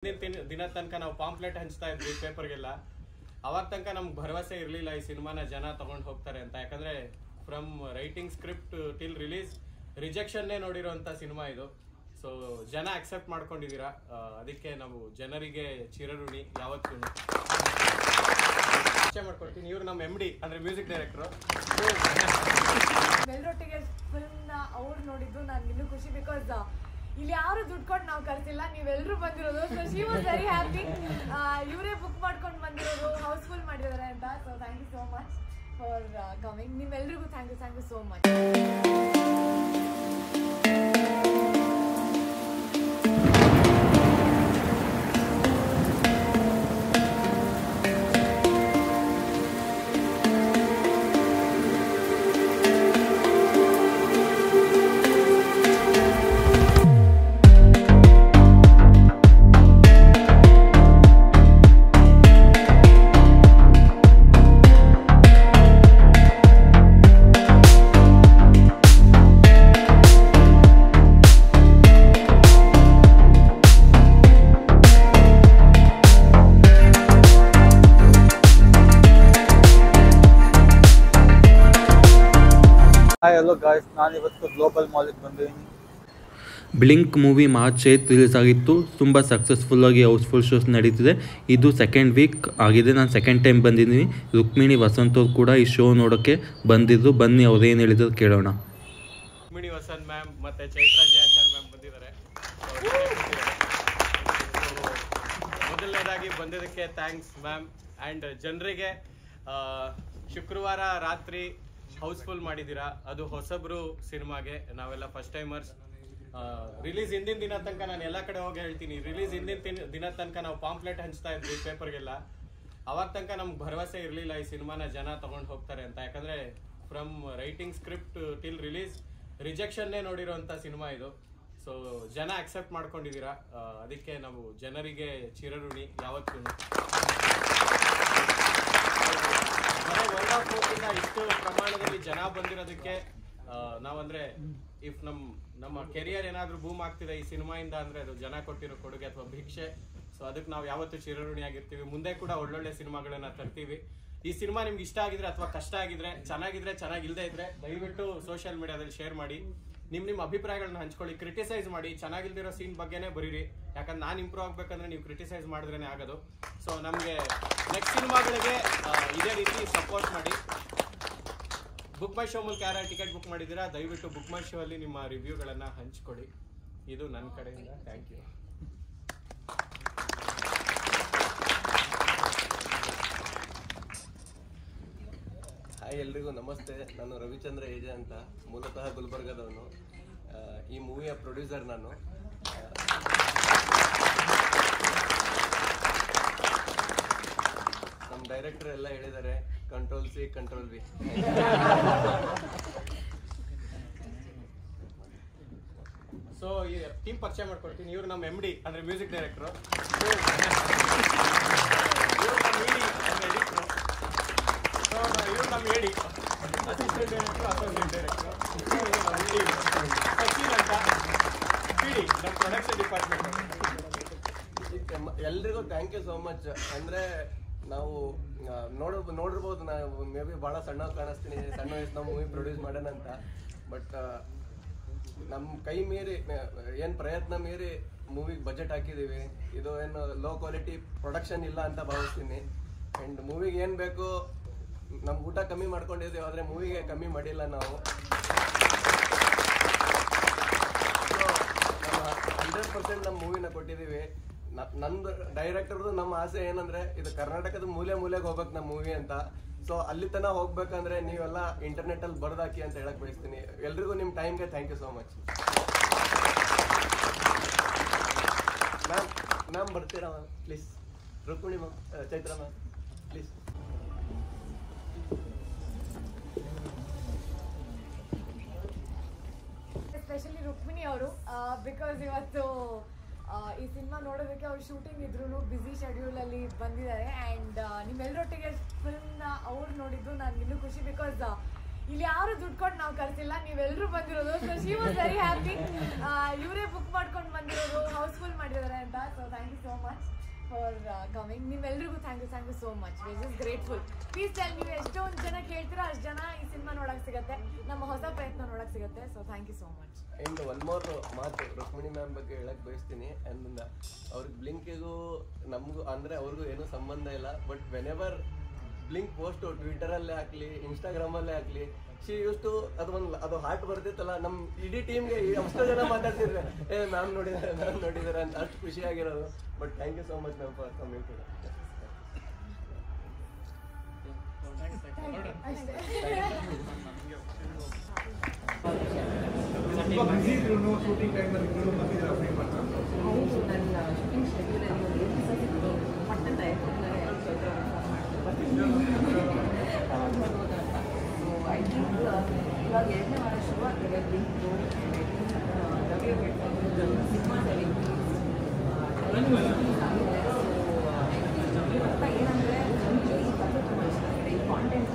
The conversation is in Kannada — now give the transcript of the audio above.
ದಿನ ತನಕ ನಾವು ಪಾಂಪ್ಲೆಟ್ ಹಂಚ್ತಾ ಇದ್ವಿ ಪೇಪರ್ಗೆಲ್ಲ. ಅವಾಗ ತನಕ ನಮ್ಗೆ ಭರವಸೆ ಇರಲಿಲ್ಲ ಈ ಸಿನಿಮಾನ ಜನ ತಗೊಂಡು ಹೋಗ್ತಾರೆ ಅಂತ. ಯಾಕಂದ್ರೆ from writing script till release ರಿಜೆಕ್ಷನ್ನೇ ನೋಡಿರೋಂಥ ಸಿನಿಮಾ ಇದು. ಸೊ ಜನ ಅಕ್ಸೆಪ್ಟ್ ಮಾಡ್ಕೊಂಡಿದ್ದೀರಾ, ಅದಕ್ಕೆ ನಾವು ಜನರಿಗೆ ಚಿರಋಣಿ ಯಾವತ್ತೂ. ಪರಿಚಯ ಮಾಡ್ಕೊಡ್ತೀನಿ, ಇವ್ರು ನಮ್ಮ MD ಅಂದ್ರೆ ಮ್ಯೂಸಿಕ್ ಡೈರೆಕ್ಟ್ರು. ಮೆಲ್ರೊಟ್ಟಿಗೆ ಫಿಲ್ಮ್ನ ಅವ್ರು ನೋಡಿದ್ದು ನನಗೆ ಇನ್ನೂ ಖುಷಿ. ಬಿಕಾಸ್ ಇಲ್ಲಿ ಯಾರು ದುಡ್ಡು ಕೊಟ್ಟು ನಾವು ಕಳ್ಸಿಲ್ಲ, ನೀವೆಲ್ಲರೂ ಬಂದಿರೋದು. So she was very happy. ಇವರೇ ಬುಕ್ ಮಾಡ್ಕೊಂಡು ಬಂದಿರೋದು, ಹೌಸ್ಫುಲ್ ಮಾಡಿದ್ದಾರೆ ಅಂತ. So thank you so much for coming. ನೀವೆಲ್ರಿಗೂ thank you so much. Hi hello guys, ನಾನು ಇವತ್ತು ಗ್ಲೋಬಲ್ ಮಾಲಿಗೆ ಬಂದಿದ್ದೀನಿ. ಬ್ಲಿಂಕ್ ಮೂವಿ ಮಾರ್ಚ್ 8 ರಿಲೀಸ್ ಆಗಿತ್ತು. ತುಂಬ ಸಕ್ಸಸ್ಫುಲ್ಲಾಗಿ ಹೌಸ್ಫುಲ್ ಶೋಸ್ ನಡೀತಿದೆ. ಇದು ಸೆಕೆಂಡ್ ವೀಕ್ ಆಗಿದೆ. ನಾನು ಸೆಕೆಂಡ್ ಟೈಮ್ ಬಂದಿದ್ದೀನಿ. ರುಕ್ಮಿಣಿ ವಸಂತ್ ಅವ್ರು ಕೂಡ ಈ ಶೋ ನೋಡೋಕ್ಕೆ ಬಂದಿದ್ದು. ಬನ್ನಿ ಅವ್ರು ಏನು ಹೇಳಿದ್ರು ಕೇಳೋಣ. ರುಕ್ಮಿಣಿ ವಸಂತ್ ಮ್ಯಾಮ್ ಮತ್ತೆ ಚೈತ್ರಾ ಜಯಾಚಾರ್ ಮ್ಯಾಮ್ ಬಂದಿದ್ದಾರೆ. ಮೊದಲನೇದಾಗಿ ಬಂದಿದ್ದಕ್ಕೆ ಥ್ಯಾಂಕ್ಸ್ ಮ್ಯಾಮ್. ಆ್ಯಂಡ್ ಜನರಿಗೆ ಶುಕ್ರವಾರ ರಾತ್ರಿ ಹೌಸ್ಫುಲ್ ಮಾಡಿದ್ದೀರಾ. ಅದು ಹೊಸಬ್ರು ಸಿನಿಮಾಗೆ, ನಾವೆಲ್ಲ ಫಸ್ಟ್ ಟೈಮರ್ಸ್. ರಿಲೀಸ್ ಹಿಂದಿನ ದಿನ ತನಕ ನಾನು ಎಲ್ಲ ಕಡೆ ಹೋಗಿ ಹೇಳ್ತೀನಿ, ರಿಲೀಸ್ ಹಿಂದಿನ ದಿನ ತನಕ ನಾವು ಪಾಂಪ್ಲೆಟ್ ಹಂಚ್ತಾ ಇದ್ವಿ ಪೇಪರ್ಗೆಲ್ಲ. ಅವಾಗ ತನಕ ನಮ್ಗೆ ಭರವಸೆ ಇರಲಿಲ್ಲ ಈ ಸಿನಿಮಾನ ಜನ ತಗೊಂಡು ಹೋಗ್ತಾರೆ ಅಂತ. ಯಾಕಂದ್ರೆ from writing script till release ರಿಜೆಕ್ಷನ್ನೇ ನೋಡಿರೋಂಥ ಸಿನಿಮಾ ಇದು. ಸೊ ಜನ ಅಕ್ಸೆಪ್ಟ್ ಮಾಡ್ಕೊಂಡಿದ್ದೀರಾ, ಅದಕ್ಕೆ ನಾವು ಜನರಿಗೆ ಚಿರಋಣಿ ಯಾವತ್ತೂ. ವರ್ಡ್ ಆಫ್ ಮೌತ್ ಇಷ್ಟು ಪ್ರಮಾಣದಲ್ಲಿ ಜನ ಬಂದಿರೋದಕ್ಕೆ ನಾವಂದ್ರೆ ಇಫ್ ನಮ್ಮ ಕೆರಿಯರ್ ಏನಾದ್ರೂ ಬೂಮ್ ಆಗ್ತಿದೆ ಈ ಸಿನಿಮಾಯಿಂದ ಅಂದ್ರೆ ಅದು ಜನ ಕೊಟ್ಟಿರೋ ಕೊಡುಗೆ ಅಥವಾ ಭಿಕ್ಷೆ. ಸೊ ಅದಕ್ಕೆ ನಾವು ಯಾವತ್ತೂ ಚಿರಋಣಿ ಆಗಿರ್ತೀವಿ. ಮುಂದೆ ಕೂಡ ಒಳ್ಳೊಳ್ಳೆ ಸಿನಿಮಾಗಳನ್ನ ತರ್ತೀವಿ. ಈ ಸಿನಿಮಾ ನಿಮ್ಗೆ ಇಷ್ಟ ಆಗಿದ್ರೆ ಅಥವಾ ಕಷ್ಟ ಆಗಿದ್ರೆ, ಚೆನ್ನಾಗಿದ್ರೆ, ಚೆನ್ನಾಗಿಲ್ದೇ ಇದ್ರೆ ದಯವಿಟ್ಟು ಸೋಷಿಯಲ್ ಮೀಡಿಯಾದಲ್ಲಿ ಶೇರ್ ಮಾಡಿ. ನಿಮ್ಮ ಅಭಿಪ್ರಾಯಗಳನ್ನ ಹಂಚ್ಕೊಳ್ಳಿ, ಕ್ರಿಟಿಸೈಸ್ ಮಾಡಿ. ಚೆನ್ನಾಗಿಲ್ದಿರೋ ಸೀನ್ ಬಗ್ಗೆನೇ ಬರೀರಿ, ಯಾಕಂದ್ರೆ ನಾನು ಇಂಪ್ರೂವ್ ಆಗ್ಬೇಕಂದ್ರೆ ನೀವು ಕ್ರಿಟಿಸೈಸ್ ಮಾಡಿದ್ರೇನೆ ಆಗೋದು. ಸೊ ನಮಗೆ ನೆಕ್ಸ್ಟ್ ಸಿನಿಮಾಗಳಿಗೆ ಇದೇ ರೀತಿ ಸಪೋರ್ಟ್ ಮಾಡಿ. ಬುಕ್ ಮೈ ಶೋ ಮೂಲಕ ಯಾರು ಟಿಕೆಟ್ ಬುಕ್ ಮಾಡಿದ್ದೀರಾ ದಯವಿಟ್ಟು ಬುಕ್ ಮೈ ಶೋ ಅಲ್ಲಿ ನಿಮ್ಮ ರಿವ್ಯೂಗಳನ್ನ ಹಂಚ್ಕೊಡಿ. ಇದು ನನ್ನ ಕಡೆಯಿಂದ ಥ್ಯಾಂಕ್ ಯು. ಹಾಯ್, ಎಲ್ರಿಗೂ ನಮಸ್ತೆ. ನಾನು ರವಿಚಂದ್ರ ಏಜೆ ಅಂತ, ಮೂಲತಃ ಗುಲ್ಬರ್ಗದವನು. ಈ ಮೂವಿಯ ಪ್ರೊಡ್ಯೂಸರ್ ನಾನು. ನಮ್ಮ ಡೈರೆಕ್ಟರ್ ಎಲ್ಲ ಹೇಳಿದ್ದಾರೆ, control C control V. So ಈ ಟೀಮ್ ಪರಿಚಯ ಮಾಡ್ಕೊಡ್ತೀನಿ, ಇವ್ರು ನಮ್ಮ MD ಅಂದ್ರೆ ಮ್ಯೂಸಿಕ್ ಡೈರೆಕ್ಟ್ರು. ಇವ್ರು ನಮ್ಮ AD ಅಸಿಸ್ಟೆಂಟ್ ಡೈರೆಕ್ಟ್ರು, ಅಸೋಸಿಯೇಟ್ ಡೈರೆಕ್ಟ್ರು. ಸಚಿನ್ ಅಂತ PD ನಮ್ಮ ಪ್ರೊಡಕ್ಷನ್ ಡಿಪಾರ್ಟ್ಮೆಂಟ್. ಎಲ್ರಿಗೂ ಥ್ಯಾಂಕ್ ಯು ಸೋ ಮಚ್. ಅಂದರೆ ನಾವು ನೋಡಿರ್ಬೋದು, ನಾವು ಮೇ ಬಿ ಭಾಳ ಸಣ್ಣ ಕಾಣಿಸ್ತೀನಿ, ಸಣ್ಣ ವಯಸ್ಸು ನಾವು ಮೂವಿ ಪ್ರೊಡ್ಯೂಸ್ ಮಾಡೋಣ ಅಂತ. ಬಟ್ ನಮ್ಮ ಕೈ ಮೀರಿ ಏನು ಪ್ರಯತ್ನ ಮೀರಿ ಮೂವಿಗೆ ಬಜೆಟ್ ಹಾಕಿದ್ದೀವಿ. ಇದು ಏನು ಲೋ ಕ್ವಾಲಿಟಿ ಪ್ರೊಡಕ್ಷನ್ ಇಲ್ಲ ಅಂತ ಭಾವಿಸ್ತೀನಿ. ಆ್ಯಂಡ್ ಮೂವಿಗೆ ಏನು ಬೇಕು, ನಮ್ಮ ಊಟ ಕಮ್ಮಿ ಮಾಡ್ಕೊಂಡಿದ್ದೀವಿ, ಆದರೆ ಮೂವಿಗೆ ಕಮ್ಮಿ ಮಾಡಿಲ್ಲ ನಾವು. ಸೊ ನಮ್ಮ 100% ನಮ್ಮ ಮೂವಿನ ಕೊಟ್ಟಿದ್ದೀವಿ. ನಂದು ಡೈರೆಕ್ಟರ್ದು ನಮ್ಮ ಆಸೆ ಏನಂದ್ರೆ ಇದು ಕರ್ನಾಟಕದ ಮೂಲೆಗೆ ಹೋಗ್ಬೇಕು ನಮ್ಮ ಮೂವಿ ಅಂತ. ಸೊ ಅಲ್ಲಿ ತನಕ ಹೋಗ್ಬೇಕಂದ್ರೆ ನೀವೆಲ್ಲ ಇಂಟರ್ನೆಟ್ ಅಲ್ಲಿ ಬರ್ದಾಕಿ ಅಂತ ಹೇಳಕ್ ಬಯಸ್ತೀನಿ. ಎಲ್ರಿಗೂ ನಿಮ್ಮ ಟೈಮ್ಗೆ thank you so much. Ma'am ಬರ್ತೀರಾ ma'am please? Rukmini ma'am, Chaitra ma'am please. Especially Rukmini ಅವರು, ಬಿಕಾಸ್ ಇವತ್ತು ಈ ಸಿನಿಮಾ ನೋಡೋದಕ್ಕೆ ಅವ್ರು ಶೂಟಿಂಗ್ ಇದ್ರೂ ಬ್ಯುಸಿ ಶೆಡ್ಯೂಲಲ್ಲಿ ಬಂದಿದ್ದಾರೆ. ಆ್ಯಂಡ್ ನಿಮ್ಮೆಲ್ಲರೊಟ್ಟಿಗೆ ಫಿಲ್ಮ್ನ ಅವ್ರು ನೋಡಿದ್ದು ನನಗೆ ಇನ್ನೂ ಖುಷಿ. ಬಿಕಾಸ್ ಇಲ್ಲಿ ಯಾರು ದುಡ್ಡು ಕೊಟ್ಟು ನಾವು ಕರ್ಸಿಲ್ಲ, ನೀವೆಲ್ಲರೂ ಬಂದಿರೋದು. So she was very happy. ಇವರೇ ಬುಕ್ ಮಾಡ್ಕೊಂಡು ಬಂದಿರೋದು, ಹೌಸ್ಫುಲ್ ಮಾಡಿದ್ದಾರೆ ಅಂತ. So thank you so much for coming. ನೀವೆಲ್ರಿಗೂ thank you so much. We just grateful. Please tell, ನೀವು ಎಷ್ಟೊಂದು ಜನ ಕೇಳ್ತೀರೋ ಅಷ್ಟು ಜನ ಈ ಸಿನಿಮಾ ನೋಡೋಕೆ ಸಿಗುತ್ತೆ, ನಮ್ಮ ಹೊಸ ಪ್ರಯತ್ನ ನೋಡೋಕೆ ಸಿಗುತ್ತೆ. So thank you so much. And one more ಮಾತು ರುಕ್ಮಿಣಿ ಮ್ಯಾಮ್ ಬಗ್ಗೆ ಹೇಳಕ್ ಬಯಸ್ತೀನಿ. ಆ್ಯಂಡ್ ಅವ್ರಿಗೆ ಬ್ಲಿಂಕಿಗೂ ನಮಗೂ ಅಂದರೆ ಅವ್ರಿಗೂ ಏನೂ ಸಂಬಂಧ ಇಲ್ಲ. ಬಟ್ ವೆನೆವರ್ ಬ್ಲಿಂಕ್ ಪೋಸ್ಟು ಟ್ವಿಟರಲ್ಲೇ ಹಾಕ್ಲಿ, ಇನ್ಸ್ಟಾಗ್ರಾಮಲ್ಲೇ ಹಾಕ್ಲಿ, ಶಿ ಯೂಸ್ ಟು ಅದು ಹಾರ್ಟ್ ಬರ್ತಿತ್ತಲ್ಲ, ನಮ್ಮ ಇಡೀ ಟೀಮ್ಗೆ ಅಷ್ಟೋ ಜನ ಮಾತಾಡ್ತಿದ್ರೆ ಮ್ಯಾಮ್ ನೋಡಿದ್ದಾರೆ ಅಂತ ಅಷ್ಟು ಖುಷಿಯಾಗಿರೋದು. But thank you so much ma'am for coming to. Shooting ಟೈಮಲ್ಲಿ ಹೌದು, ನನ್ನ ಶೂಟಿಂಗ್ ಶೆಡ್ಯೂಲಲ್ಲಿ ಪಟ್ಟಂತ ಸೊ ಐ ಥಿಂಕ್ ಇವಾಗ 2ನೇ ವಾರ ಶುರುವಾಗ್ತದೆ ಬ್ಲಿಂಕ್ದು. ರವಿ ಸಿನಿಮಾದಲ್ಲಿ ಏನಂದರೆ ನನಗೆ ಈ ಕಥೆ ತುಂಬ ಇಷ್ಟ ಆಗಿದೆ, ಈ ಕಾಂಟೆಂಟ್